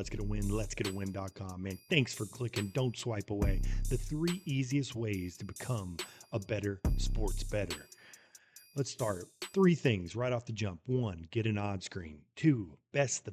Let's Get a Win, letsgetawin.com. Man, thanks for clicking. Don't swipe away. The 3 easiest ways to become a better sports bettor. Let's start. 3 things right off the jump. 1, get an odd screen. 2, best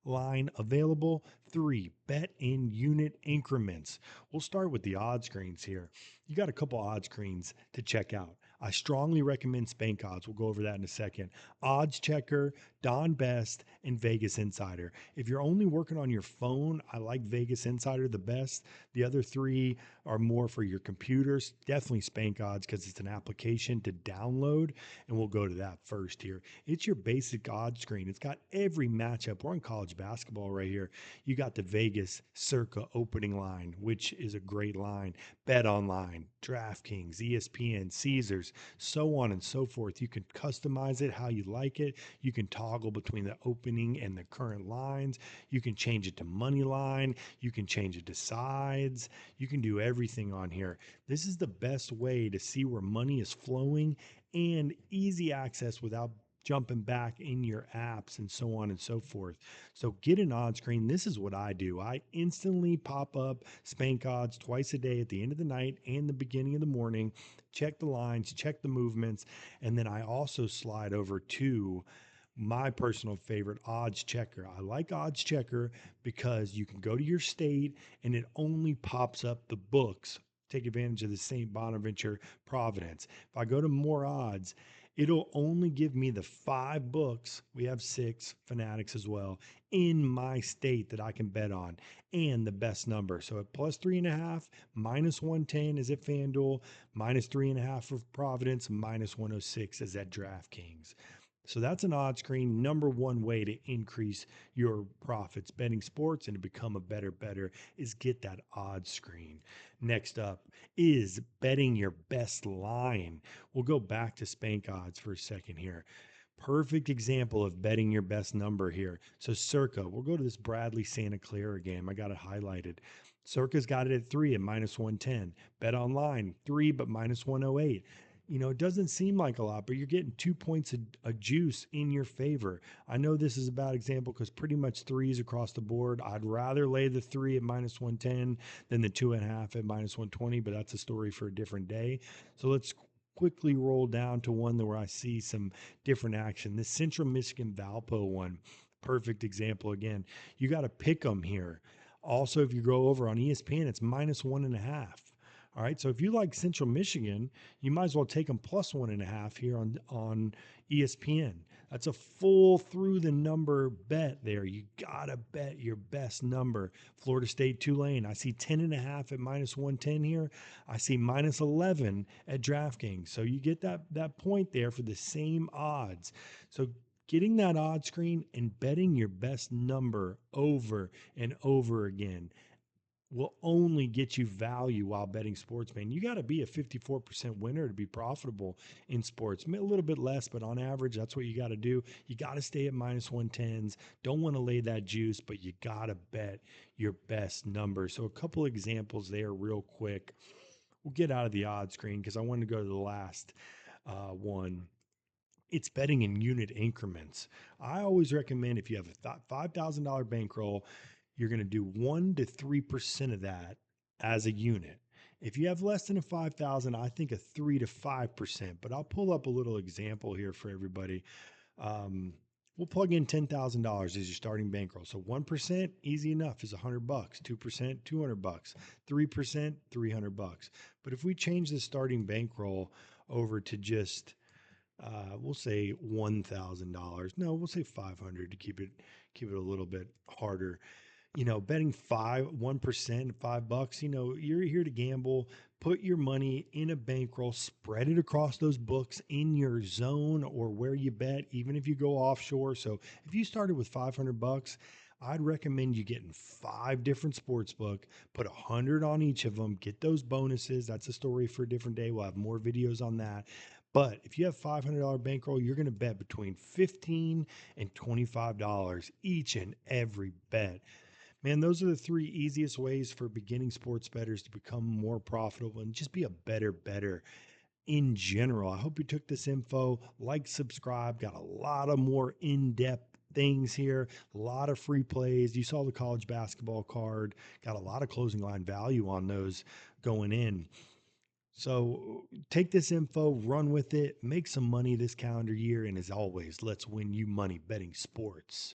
line available. 3, bet in unit increments. We'll start with the odd screens here. You got a couple odd screens to check out. I strongly recommend Spank Odds. We'll go over that in a second. Odds Checker, Don Best, and Vegas Insider. If you're only working on your phone, I like Vegas Insider the best. The other 3 are more for your computers. Definitely Spank Odds because it's an application to download, and we'll go to that first here. It's your basic odds screen. It's got every matchup. We're in college basketball right here. You got the Vegas Circa opening line, which is a great line. Bet Online, DraftKings, ESPN, Caesars, so on and so forth. You can customize it how you like it. You can toggle between the opening and the current lines. You can change it to money line. You can change it to sides. You can do everything on here. This is the best way to see where money is flowing and easy access without jumping back in your apps and so on and so forth. So get an odd screen. This is what I do. I instantly pop up Spank Odds twice a day at the end of the night and the beginning of the morning, check the lines, check the movements, and then I also slide over to my personal favorite, Odds Checker. I like Odds Checker because you can go to your state and it only pops up the books. Take advantage of the St. Bonaventure Providence. If I go to more odds, it'll only give me the 5 books. We have 6 Fanatics as well in my state that I can bet on and the best number. So at plus 3.5, minus 110 is at FanDuel, minus 3.5 for Providence, minus 106 is at DraftKings. So that's an odd screen. Number one way to increase your profits betting sports and to become a better bettor is get that odd screen. Next up is betting your best line. We'll go back to Spank Odds for a second here. Perfect example of betting your best number here. So Circa, we'll go to this Bradley Santa Clara game. I got it highlighted. Circa's got it at 3 at minus 110. Bet Online, 3 but minus 108. It doesn't seem like a lot, but you're getting 2 points a juice in your favor. I know this is a bad example because pretty much 3s across the board. I'd rather lay the 3 at minus 110 than the 2.5 at minus 120, but that's a story for a different day. So let's quickly roll down to one where I see some different action. This Central Michigan Valpo one, perfect example again. You got to pick them here. Also, if you go over on ESPN, it's minus 1.5. All right. So if you like Central Michigan, you might as well take them plus 1.5 here on ESPN. That's a full through the number bet there. You got to bet your best number. Florida State Tulane. I see 10.5 at minus 110 here. I see minus 11 at DraftKings. So you get that point there for the same odds. So getting that odd screen and betting your best number over and over again will only get you value while betting sports, man. You got to be a 54% winner to be profitable in sports. A little bit less, but on average, that's what you got to do. You got to stay at minus 110s. Don't want to lay that juice, but you got to bet your best number. So a couple examples there real quick. We'll get out of the odds screen because I want to go to the last one. It's betting in unit increments. I always recommend if you have a $5,000 bankroll, you're going to do 1 to 3% of that as a unit. If you have less than a 5,000, I think a 3 to 5%, but I'll pull up a little example here for everybody. We'll plug in $10,000 as your starting bankroll. So 1%, easy enough, is $100. 2%, $200. 3%, $300. But if we change the starting bankroll over to just we'll say $1,000. No, we'll say 500 to keep it a little bit harder. Betting 1%, $5, you're here to gamble. Put your money in a bankroll, spread it across those books in your zone or where you bet, even if you go offshore. So if you started with $500, I'd recommend you getting 5 different sports book, put 100 on each of them, get those bonuses. That's a story for a different day. We'll have more videos on that. But if you have $500 bankroll, you're going to bet between $15 and $25 each and every bet. Man, those are the 3 easiest ways for beginning sports bettors to become more profitable and just be a better bettor in general. I hope you took this info, like, subscribe, got a lot of more in-depth things here, a lot of free plays. You saw the college basketball card, got a lot of closing line value on those going in. So take this info, run with it, make some money this calendar year. And as always, let's win you money betting sports.